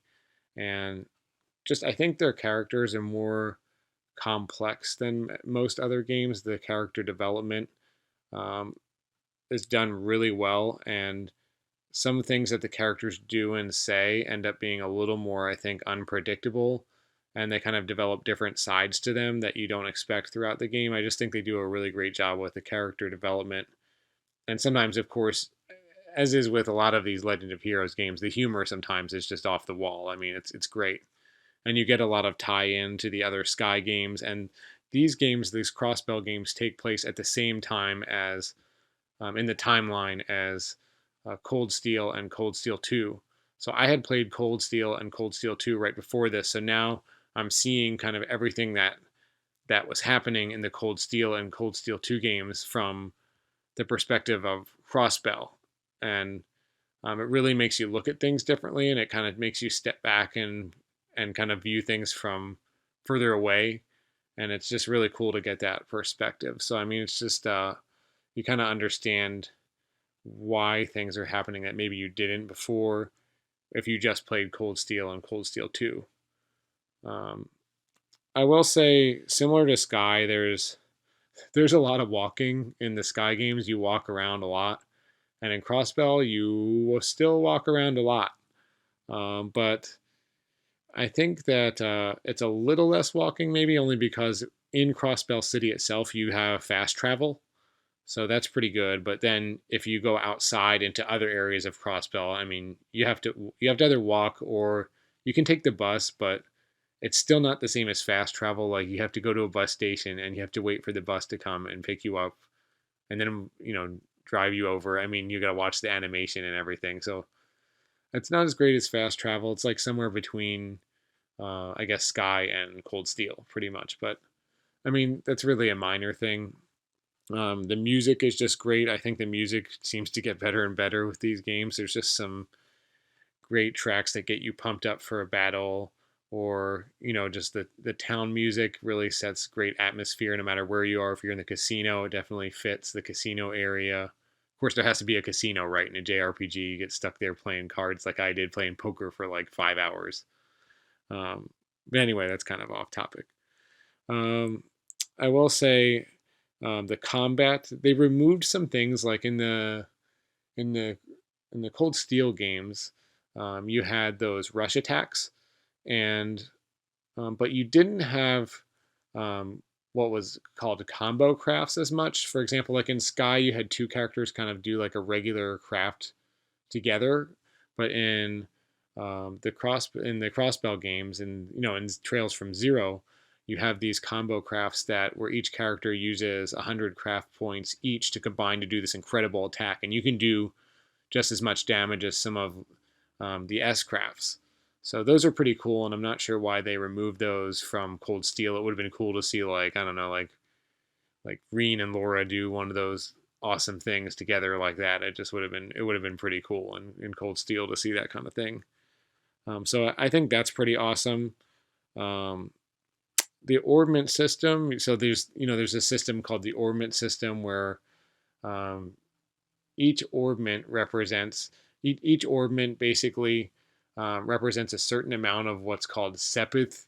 and just I think their characters are more complex than most other games. The character development um, is done really well, and some things that the characters do and say end up being a little more, I think, unpredictable, and they kind of develop different sides to them that you don't expect throughout the game. I just think they do a really great job with the character development. And sometimes, of course, as is with a lot of these Legend of Heroes games, the humor sometimes is just off the wall. I mean, it's great, and you get a lot of tie-in to the other Sky games. And these games, these Crossbell games, take place at the same time as in the timeline as Cold Steel and Cold Steel 2. So I had played Cold Steel and Cold Steel 2 right before this, so now I'm seeing kind of everything that was happening in the Cold Steel and Cold Steel 2 games from the perspective of Crossbell, and it really makes you look at things differently, and it kind of makes you step back and kind of view things from further away, and it's just really cool to get that perspective. So I mean, it's just you kind of understand why things are happening that maybe you didn't before if you just played Cold Steel and Cold Steel 2. Um, I will say, similar to Sky, there's a lot of walking in the Sky games. You walk around a lot, and in Crossbell, you will still walk around a lot. But I think that it's a little less walking, maybe only because in Crossbell City itself, you have fast travel. So that's pretty good. But then if you go outside into other areas of Crossbell, I mean, you have to either walk or you can take the bus, but it's still not the same as fast travel. Like you have to go to a bus station and you have to wait for the bus to come and pick you up and then drive you over. I mean, you got to watch the animation and everything. So it's not as great as fast travel. It's like somewhere between I guess Sky and Cold Steel pretty much. But I mean, that's really a minor thing. The music is just great. I think the music seems to get better and better with these games. There's just some great tracks that get you pumped up for a battle, or just the town music really sets great atmosphere no matter where you are. If you're in the casino, it definitely fits the casino area. Of course, there has to be a casino, right? In a JRPG, you get stuck there playing cards like I did, playing poker for like 5 hours. But anyway, that's kind of off topic. I will say the combat, they removed some things like in the in the Cold Steel games. You had those rush attacks, and but you didn't have um, what was called combo crafts as much. For example, like in Sky, you had two characters kind of do like a regular craft together, but in the Crossbell games, and in Trails from Zero, you have these combo crafts that where each character uses 100 craft points each to combine to do this incredible attack, and you can do just as much damage as some of the S crafts. So those are pretty cool, and I'm not sure why they removed those from Cold Steel. It would have been cool to see, like, I don't know, like Reen and Laura do one of those awesome things together like that. It would have been pretty cool in Cold Steel to see that kind of thing. So I think that's pretty awesome. Um, the Ornament System. So there's a system called the Ornament System where um, each orbment represents each orbment basically represents a certain amount of what's called sepith,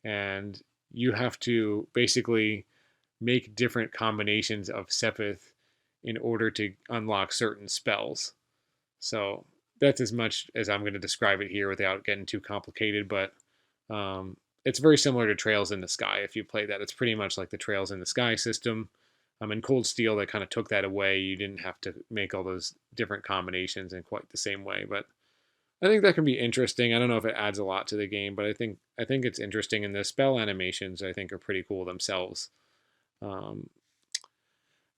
and you have to basically make different combinations of sepith in order to unlock certain spells. So that's as much as I'm going to describe it here without getting too complicated, but it's very similar to Trails in the Sky. If you play that, it's pretty much like the Trails in the Sky system. In Cold Steel, they kind of took that away. You didn't have to make all those different combinations in quite the same way, but I think that can be interesting. I don't know if it adds a lot to the game, but I think it's interesting, and the spell animations I think are pretty cool themselves. Um,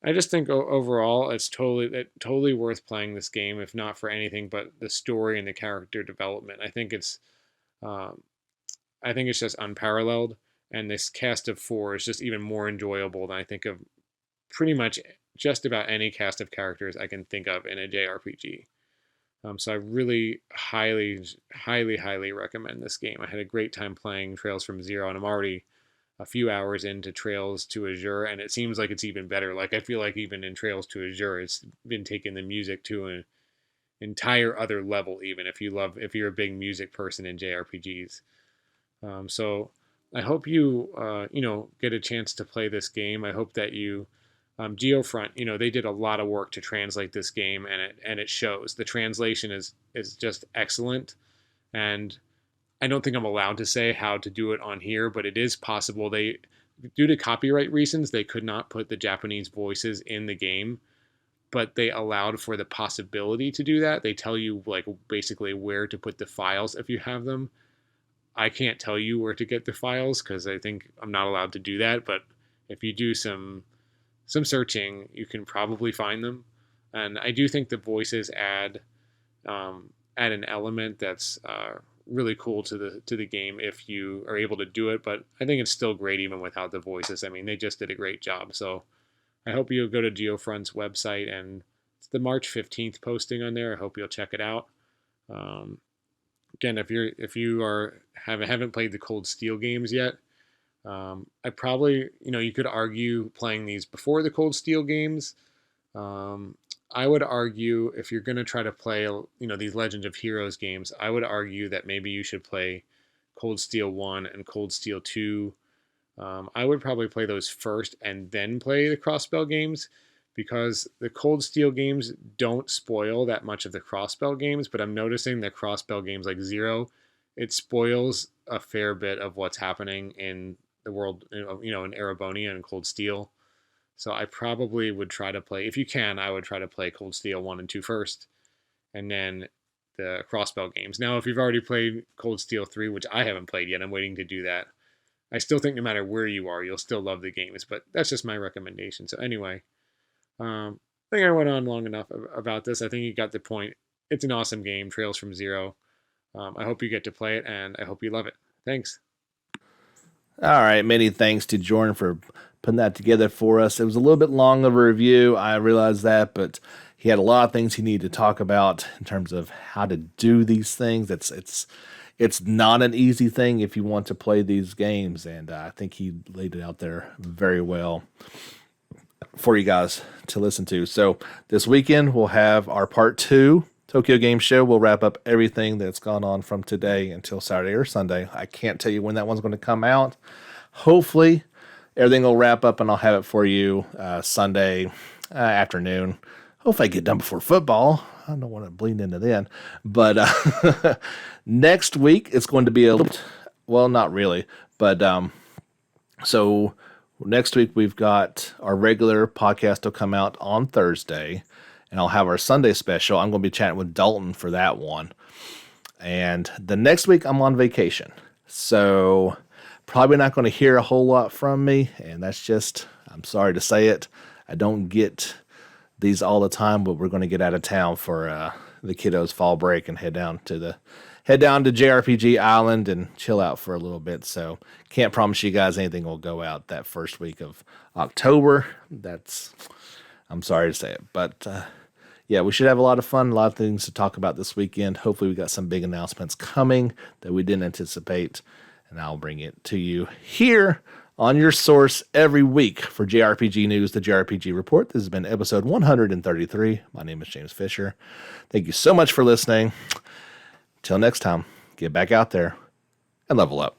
I just think overall it's totally worth playing this game, if not for anything but the story and the character development. Um, I think it's just unparalleled, and this cast of four is just even more enjoyable than I think of pretty much just about any cast of characters I can think of in a JRPG. So I really highly, highly, highly recommend this game. I had a great time playing Trails from Zero, and I'm already a few hours into Trails to Azure, and it seems like it's even better. Like I feel like even in Trails to Azure, it's been taking the music to entire other level, even if you're a big music person in JRPGs. So I hope you get a chance to play this game. I hope that you Geofront, they did a lot of work to translate this game, and it shows. The translation is just excellent, and I don't think I'm allowed to say how to do it on here, but it is possible. Due to copyright reasons, they could not put the Japanese voices in the game, but they allowed for the possibility to do that. They tell you like basically where to put the files if you have them. I can't tell you where to get the files because I think I'm not allowed to do that, but if you do some searching, you can probably find them. And I do think the voices add an element that's really cool to the game if you are able to do it. But I think it's still great even without the voices. I mean, they just did a great job. So I hope you'll go to Geofront's website, and it's the March 15th posting on there. I hope you'll check it out. Again, if you haven't played the Cold Steel games yet, I probably, you could argue playing these before the Cold Steel games. I would argue if you're going to try to play, these Legends of Heroes games, I would argue that maybe you should play Cold Steel 1 and Cold Steel 2. I would probably play those first and then play the Crossbell games, because the Cold Steel games don't spoil that much of the Crossbell games, but I'm noticing that Crossbell games like Zero, it spoils a fair bit of what's happening in the world, in Erebonia and Cold Steel. So I probably would try to play, if you can, I would try to play Cold Steel 1 and 2 first, and then the Crossbell games. Now, if you've already played Cold Steel 3, which I haven't played yet, I'm waiting to do that. I still think no matter where you are, you'll still love the games, but that's just my recommendation. So anyway, I think I went on long enough about this. I think you got the point. It's an awesome game, Trails from Zero. I hope you get to play it, and I hope you love it. Thanks. All right, many thanks to Jordan for putting that together for us. It was a little bit long of a review, I realize that, but he had a lot of things he needed to talk about in terms of how to do these things. It's not an easy thing if you want to play these games, and I think he laid it out there very well for you guys to listen to. So this weekend we'll have our part 2 Tokyo Game Show. We'll wrap up everything that's gone on from today until Saturday or Sunday. I can't tell you when that one's going to come out. Hopefully everything will wrap up and I'll have it for you Sunday afternoon. Hopefully I get done before football. I don't want to bleed into then. But next week it's going to be well, not really. But so next week we've got our regular podcast will come out on Thursday. And I'll have our Sunday special. I'm going to be chatting with Dalton for that one. And the next week, I'm on vacation. So probably not going to hear a whole lot from me. And that's just, I'm sorry to say it, I don't get these all the time, but we're going to get out of town for the kiddos' fall break and head down to JRPG Island and chill out for a little bit. So can't promise you guys anything will go out that first week of October. I'm sorry to say it, but yeah, we should have a lot of fun, a lot of things to talk about this weekend. Hopefully we got some big announcements coming that we didn't anticipate, and I'll bring it to you here on your source every week for JRPG News, the JRPG Report. This has been episode 133. My name is James Fisher. Thank you so much for listening. Till next time, get back out there and level up.